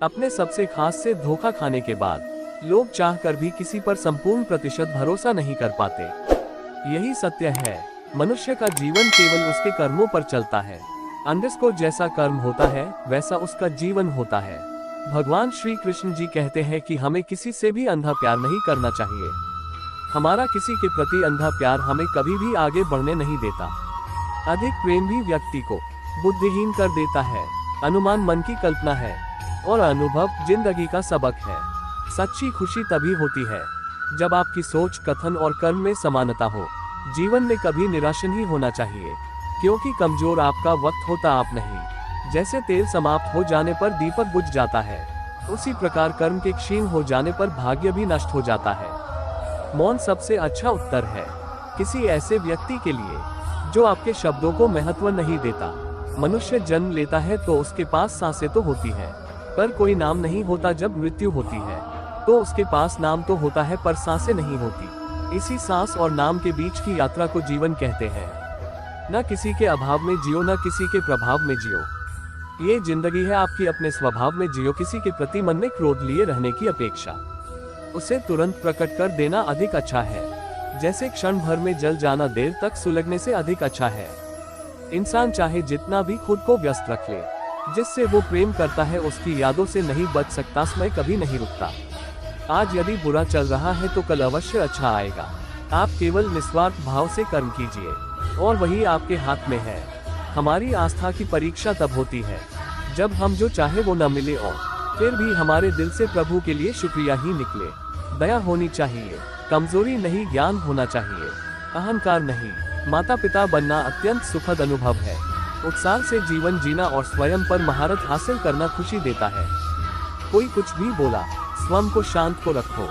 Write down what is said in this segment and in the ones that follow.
अपने सबसे खास से धोखा खाने के बाद लोग चाहकर भी किसी पर संपूर्ण प्रतिशत भरोसा नहीं कर पाते। यही सत्य है। मनुष्य का जीवन केवल उसके कर्मों पर चलता है। अंडरस्कोर जैसा कर्म होता है वैसा उसका जीवन होता है। भगवान श्री कृष्ण जी कहते हैं कि हमें किसी से भी अंधा प्यार नहीं करना चाहिए। हमारा किसी के प्रति अंधा प्यार हमें कभी भी आगे बढ़ने नहीं देता। अधिक प्रेम भी व्यक्ति को बुद्धिहीन कर देता है। अनुमान मन की कल्पना है और अनुभव जिंदगी का सबक है। सच्ची खुशी तभी होती है जब आपकी सोच, कथन और कर्म में समानता हो। जीवन में कभी निराश नहीं होना चाहिए, क्योंकि कमजोर आपका वक्त होता आप नहीं। जैसे तेल समाप्त हो जाने पर दीपक बुझ जाता है, उसी प्रकार कर्म के क्षीण हो जाने पर भाग्य भी नष्ट हो जाता है। मौन सबसे अच्छा उत्तर है किसी ऐसे व्यक्ति के लिए जो आपके शब्दों को महत्व नहीं देता। मनुष्य जन्म लेता है तो उसके पास सांसें तो होती है, पर कोई नाम नहीं होता। जब मृत्यु होती है तो उसके पास नाम तो होता है पर सांसें नहीं होती। इसी सांस और नाम के बीच की यात्रा को जीवन कहते हैं। न किसी के अभाव में जियो, न किसी के प्रभाव में जियो। ये जिंदगी है आपकी, अपने स्वभाव में जियो। किसी के प्रति मन में क्रोध लिए रहने की अपेक्षा उसे तुरंत प्रकट कर देना अधिक अच्छा है। जैसे क्षण भर में जल जाना देर तक सुलगने से अधिक अच्छा है। इंसान चाहे जितना भी खुद को व्यस्त रख ले, जिससे वो प्रेम करता है उसकी यादों से नहीं बच सकता। समय कभी नहीं रुकता। आज यदि बुरा चल रहा है तो कल अवश्य अच्छा आएगा। आप केवल निस्वार्थ भाव से कर्म कीजिए और वही आपके हाथ में है। हमारी आस्था की परीक्षा तब होती है जब हम जो चाहे वो न मिले और फिर भी हमारे दिल से प्रभु के लिए शुक्रिया ही निकले। दया होनी चाहिए, कमजोरी नहीं, ज्ञान होना चाहिए, अहंकार नहीं। माता पिता बनना अत्यंत सुखद अनुभव है। उत्साह से जीवन जीना और स्वयं पर महारत हासिल करना खुशी देता है। कोई कुछ भी बोला, स्वयं को शांत को रखो।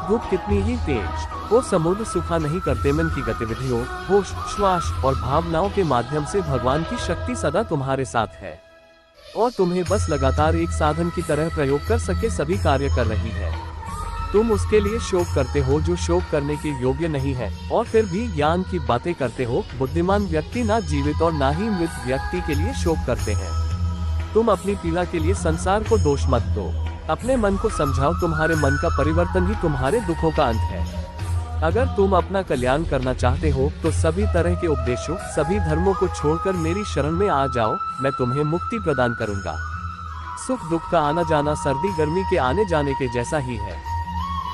धूप कितनी ही तेज वो समुद्र सूखा नहीं करते। मन की गतिविधियों, होश, श्वास और भावनाओं के माध्यम से भगवान की शक्ति सदा तुम्हारे साथ है और तुम्हें बस लगातार एक साधन की तरह प्रयोग कर सके सभी कार्य कर रही है। तुम उसके लिए शोक करते हो जो शोक करने के योग्य नहीं है और फिर भी ज्ञान की बातें करते हो। बुद्धिमान व्यक्ति ना जीवित और ना ही मृत व्यक्ति के लिए शोक करते हैं। तुम अपनी पीड़ा के लिए संसार को दोष मत दो। अपने मन को समझाओ, तुम्हारे मन का परिवर्तन ही तुम्हारे दुखों का अंत है। अगर तुम अपना कल्याण करना चाहते हो तो सभी तरह के उपदेशों, सभी धर्मों को छोड़कर मेरी शरण में आ जाओ। मैं तुम्हें मुक्ति प्रदान करूंगा। सुख दुख का आना जाना सर्दी गर्मी के आने जाने के जैसा ही है,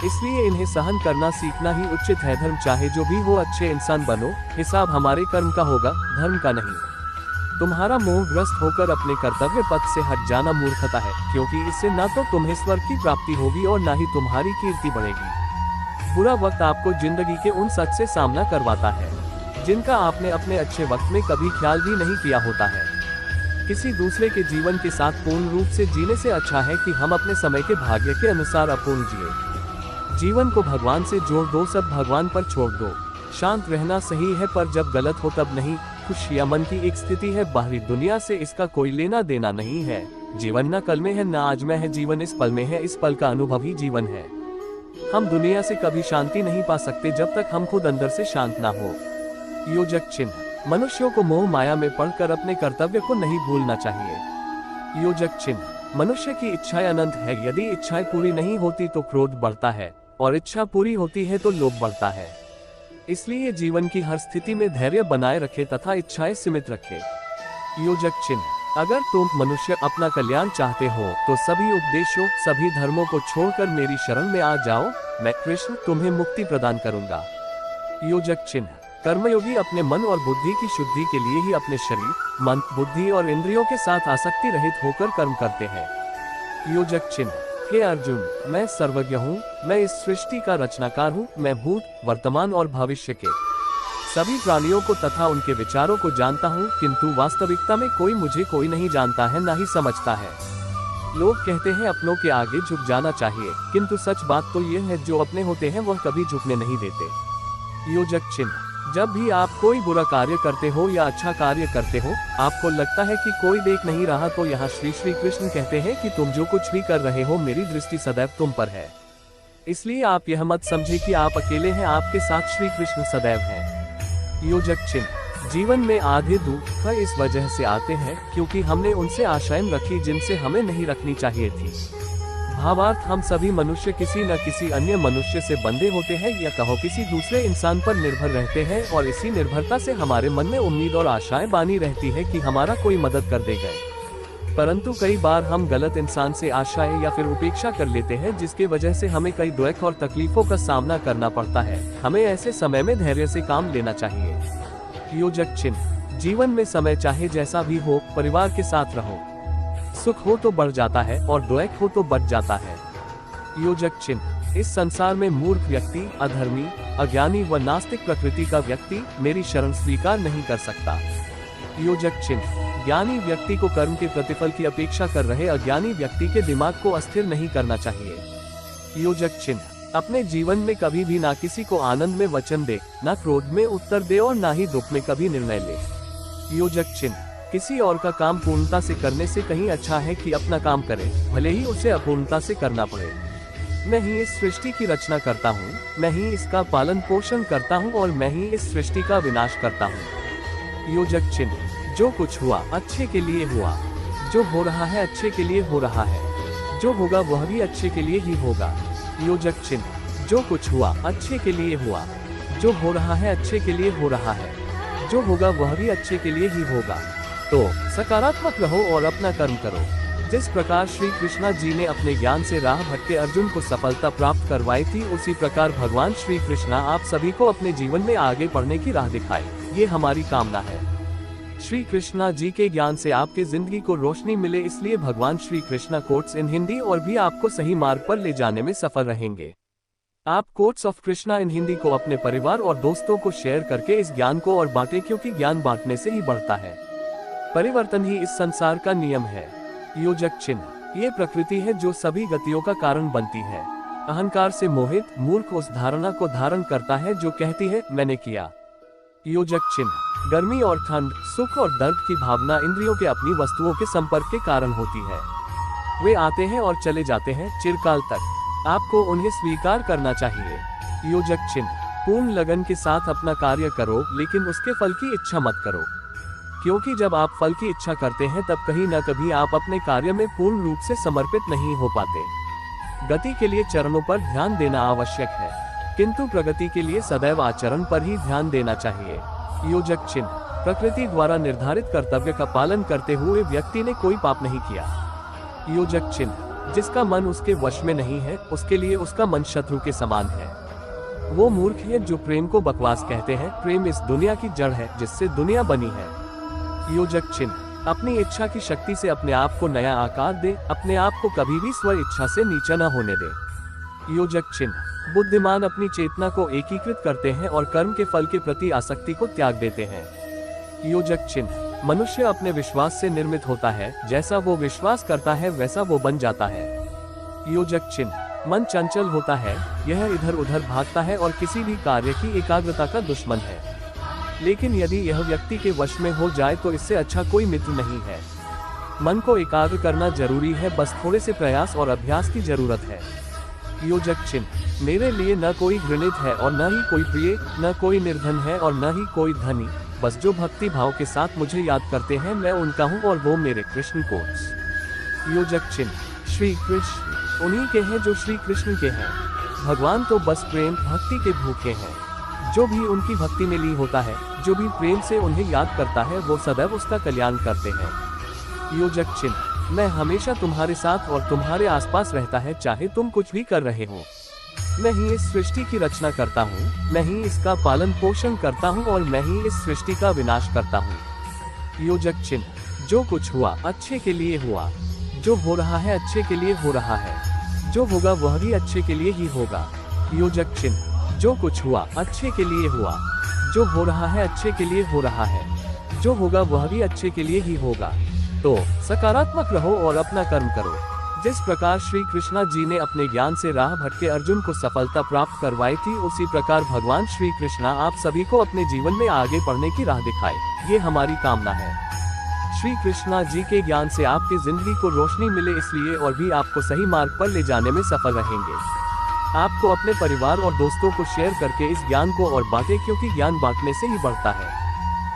इसलिए इन्हें सहन करना सीखना ही उचित है। धर्म चाहे जो भी हो, अच्छे इंसान बनो। हिसाब हमारे कर्म का होगा, धर्म का नहीं। तुम्हारा मोहग्रस्त होकर अपने कर्तव्य पथ से हट जाना मूर्खता है, क्योंकि इससे न तो तुम्हें स्वर्ग की प्राप्ति होगी और न ही तुम्हारी कीर्ति बढ़ेगी। बुरा वक्त आपको जिंदगी के उन सच से सामना करवाता है जिनका आपने अपने अच्छे वक्त में कभी ख्याल भी नहीं किया होता है। किसी दूसरे के जीवन के साथ पूर्ण रूप से जीने से अच्छा है कि हम अपने समय के भाग्य के अनुसार अपूर्ण जिए। जीवन को भगवान से जोड़ दो, सब भगवान पर छोड़ दो। शांत रहना सही है, पर जब गलत हो तब नहीं। खुशियाँ मन की एक स्थिति है, बाहरी दुनिया से इसका कोई लेना देना नहीं है। जीवन न कल में है न आज में है, जीवन इस पल में है, इस पल का अनुभव ही जीवन है। हम दुनिया से कभी शांति नहीं पा सकते जब तक हम खुद अंदर से शांत ना हो। योजक चिन्ह। मनुष्यों को मोह माया में पड़कर अपने कर्तव्य को नहीं भूलना चाहिए। योजक चिन्ह। मनुष्य की इच्छाएं अनंत है। यदि इच्छाएं पूरी नहीं होती तो क्रोध बढ़ता है और इच्छा पूरी होती है तो लोभ बढ़ता है। इसलिए जीवन की हर स्थिति में धैर्य बनाए रखे तथा इच्छाएं सीमित रखे। योजक चिन्ह। अगर तुम मनुष्य अपना कल्याण चाहते हो तो सभी उपदेशों, सभी धर्मों को छोड़कर मेरी शरण में आ जाओ। मैं कृष्ण तुम्हें मुक्ति प्रदान करूंगा। योजक चिन्ह। कर्मयोगी अपने मन और बुद्धि की शुद्धि के लिए ही अपने शरीर, मन, बुद्धि और इंद्रियों के साथ आसक्ति रहित होकर कर्म करते हैं। योजक चिन्ह। हे अर्जुन, मैं सर्वज्ञ हूँ, मैं इस सृष्टि का रचनाकार हूँ। मैं भूत, वर्तमान और भविष्य के सभी प्राणियों को तथा उनके विचारों को जानता हूँ, किंतु वास्तविकता में कोई नहीं जानता है, न ही समझता है। लोग कहते हैं अपनों के आगे झुक जाना चाहिए, किंतु सच बात तो यह है जो अपने होते हैं वह कभी झुकने नहीं देते। योजक चिन्ह। जब भी आप कोई बुरा कार्य करते हो या अच्छा कार्य करते हो, आपको लगता है कि कोई देख नहीं रहा, तो यहाँ श्री कृष्ण कहते हैं कि तुम जो कुछ भी कर रहे हो मेरी दृष्टि सदैव तुम पर है। इसलिए आप यह मत समझे कि आप अकेले हैं, आपके साथ श्री कृष्ण सदैव हैं। योजक चिन्ह। जीवन में आधे दुख इस वजह से आते हैं क्योंकि हमने उनसे आशाएं रखी जिनसे हमें नहीं रखनी चाहिए थी। भावार्थ, हम सभी मनुष्य किसी न किसी अन्य मनुष्य से बंधे होते हैं या कहो किसी दूसरे इंसान पर निर्भर रहते हैं, और इसी निर्भरता से हमारे मन में उम्मीद और आशाएं बानी रहती है कि हमारा कोई मदद कर देगा। परंतु कई बार हम गलत इंसान से आशाएं या फिर उपेक्षा कर लेते हैं, जिसके वजह से हमें कई दुख और तकलीफों का सामना करना पड़ता है। हमें ऐसे समय में धैर्य से काम लेना चाहिए। योजक चिन्ह, जीवन में समय चाहे जैसा भी हो, परिवार के साथ रहो। सुख हो तो बढ़ जाता है और दुख हो तो बढ़ जाता है। योजक चिन्ह, इस संसार में मूर्ख व्यक्ति, अधर्मी, अज्ञानी व नास्तिक प्रकृति का व्यक्ति मेरी शरण स्वीकार नहीं कर सकता। योजक चिन्ह, ज्ञानी व्यक्ति को कर्म के प्रतिफल की अपेक्षा कर रहे अज्ञानी व्यक्ति के दिमाग को अस्थिर नहीं करना चाहिए। योजक चिन्ह, अपने जीवन में कभी भी ना किसी को आनंद में वचन दे, ना क्रोध में उत्तर दे और ना ही दुख में कभी निर्णय ले। योजक चिन्ह, किसी और का काम पूर्णता से करने से कहीं अच्छा है कि अपना काम करे, भले ही उसे अपूर्णता से करना पड़े। मैं ही इस सृष्टि की रचना करता हूँ, मैं ही इसका पालन पोषण करता हूँ और मैं ही इस सृष्टि का विनाश करता हूँ। योजक चिन्ह, जो कुछ हुआ अच्छे के लिए हुआ, जो हो रहा है अच्छे के लिए हो रहा है, जो होगा वह भी अच्छे के लिए ही होगा। योजक चिन्ह, जो कुछ हुआ अच्छे के लिए हुआ, जो हो रहा है अच्छे के लिए हो रहा है, जो होगा वह भी अच्छे के लिए ही होगा। तो सकारात्मक रहो और अपना कर्म करो। जिस प्रकार श्री कृष्णा जी ने अपने ज्ञान से राह भटके अर्जुन को सफलता प्राप्त करवाई थी, उसी प्रकार भगवान श्री कृष्णा आप सभी को अपने जीवन में आगे बढ़ने की राह दिखाए, ये हमारी कामना है। श्री कृष्णा जी के ज्ञान से आपके जिंदगी को रोशनी मिले, इसलिए भगवान श्री कृष्णा कोट्स इन हिंदी और भी आपको सही मार्ग पर ले जाने में सफल रहेंगे। आप कोट्स ऑफ कृष्णा इन हिंदी को अपने परिवार और दोस्तों को शेयर करके इस ज्ञान को और बांटे, क्योंकि ज्ञान बांटने से ही बढ़ता है। परिवर्तन ही इस संसार का नियम है। योजक चिन्ह, ये प्रकृति है जो सभी गतियों का कारण बनती है। अहंकार से मोहित मूर्ख उस धारणा को धारण करता है जो कहती है मैंने किया। योजक चिन्ह, गर्मी और ठंड, सुख और दर्द की भावना इंद्रियों के अपनी वस्तुओं के संपर्क के कारण होती है। वे आते हैं और चले जाते हैं चिरकाल तक, आपको उन्हें स्वीकार करना चाहिए। योजक चिन्ह, पूर्ण लगन के साथ अपना कार्य करो, लेकिन उसके फल की इच्छा मत करो, क्योंकि जब आप फल की इच्छा करते हैं तब कहीं न कभी आप अपने कार्य में पूर्ण रूप से समर्पित नहीं हो पाते। गति के लिए चरणों पर ध्यान देना आवश्यक है, किंतु प्रगति के लिए सदैव आचरण पर ही ध्यान देना चाहिए। योजक चिन्ह, प्रकृति द्वारा निर्धारित कर्तव्य का पालन करते हुए व्यक्ति ने कोई पाप नहीं किया। योजक चिन्ह, जिसका मन उसके वश में नहीं है, उसके लिए उसका मन शत्रु के समान है। वो मूर्ख है जो प्रेम को बकवास कहते हैं। प्रेम इस दुनिया की जड़ है जिससे दुनिया बनी है। योजक चिन्ह, अपनी इच्छा की शक्ति से अपने आप को नया आकार दे, अपने आप को कभी भी स्व इच्छा से नीचा न होने दे। योजक चिन्ह, बुद्धिमान अपनी चेतना को एकीकृत करते हैं और कर्म के फल के प्रति आसक्ति को त्याग देते हैं। योजक चिन्ह, मनुष्य अपने विश्वास से निर्मित होता है, जैसा वो विश्वास करता है वैसा वो बन जाता है। योजक चिन्ह, मन चंचल होता है, यह इधर उधर भागता है और किसी भी कार्य की एकाग्रता का दुश्मन है। लेकिन यदि यह व्यक्ति के वश में हो जाए तो इससे अच्छा कोई मित्र नहीं है। मन को एकाग्र करना जरूरी है, बस थोड़े से प्रयास और अभ्यास की जरूरत है। योजक चिन्ह, मेरे लिए न कोई घृणित है और न ही कोई प्रिय, न कोई निर्धन है और न ही कोई धनी, बस जो भक्ति भाव के साथ मुझे याद करते हैं मैं उनका हूँ और वो मेरे कृष्ण कोट्स। योजक चिन्ह, श्री कृष्ण उन्हीं के हैं जो श्री कृष्ण के हैं। भगवान तो बस प्रेम भक्ति के भूखे हैं। जो भी उनकी भक्ति में लीन होता है, जो भी प्रेम से उन्हें याद करता है, वो सदैव उसका कल्याण करते हैं। योजक चिन्ह, मैं हमेशा तुम्हारे साथ और तुम्हारे आसपास रहता है, चाहे तुम कुछ भी कर रहे हो। मैं ही इस सृष्टि की रचना करता हूँ, मैं ही इसका पालन पोषण करता हूँ और मैं ही इस सृष्टि का विनाश करता हूँ। योजक चिन्ह, जो कुछ हुआ अच्छे के लिए हुआ, जो हो रहा है अच्छे के लिए हो रहा है, जो होगा वह भी अच्छे के लिए ही होगा। योजक चिन्ह, जो कुछ हुआ अच्छे के लिए हुआ, जो हो रहा है अच्छे के लिए हो रहा है, जो होगा वह भी अच्छे के लिए ही होगा। तो सकारात्मक रहो और अपना कर्म करो। जिस प्रकार श्री कृष्णा जी ने अपने ज्ञान से राह भटके अर्जुन को सफलता प्राप्त करवाई थी, उसी प्रकार भगवान श्री कृष्णा आप सभी को अपने जीवन में आगे बढ़ने की राह दिखाए, ये हमारी कामना है। श्री कृष्णा जी के ज्ञान से आपकी जिंदगी को रोशनी मिले, इसलिए और भी आपको सही मार्ग पर ले जाने में सफल रहेंगे। आपको अपने परिवार और दोस्तों को शेयर करके इस ज्ञान को और बांटे, क्योंकि ज्ञान बांटने से ही बढ़ता है।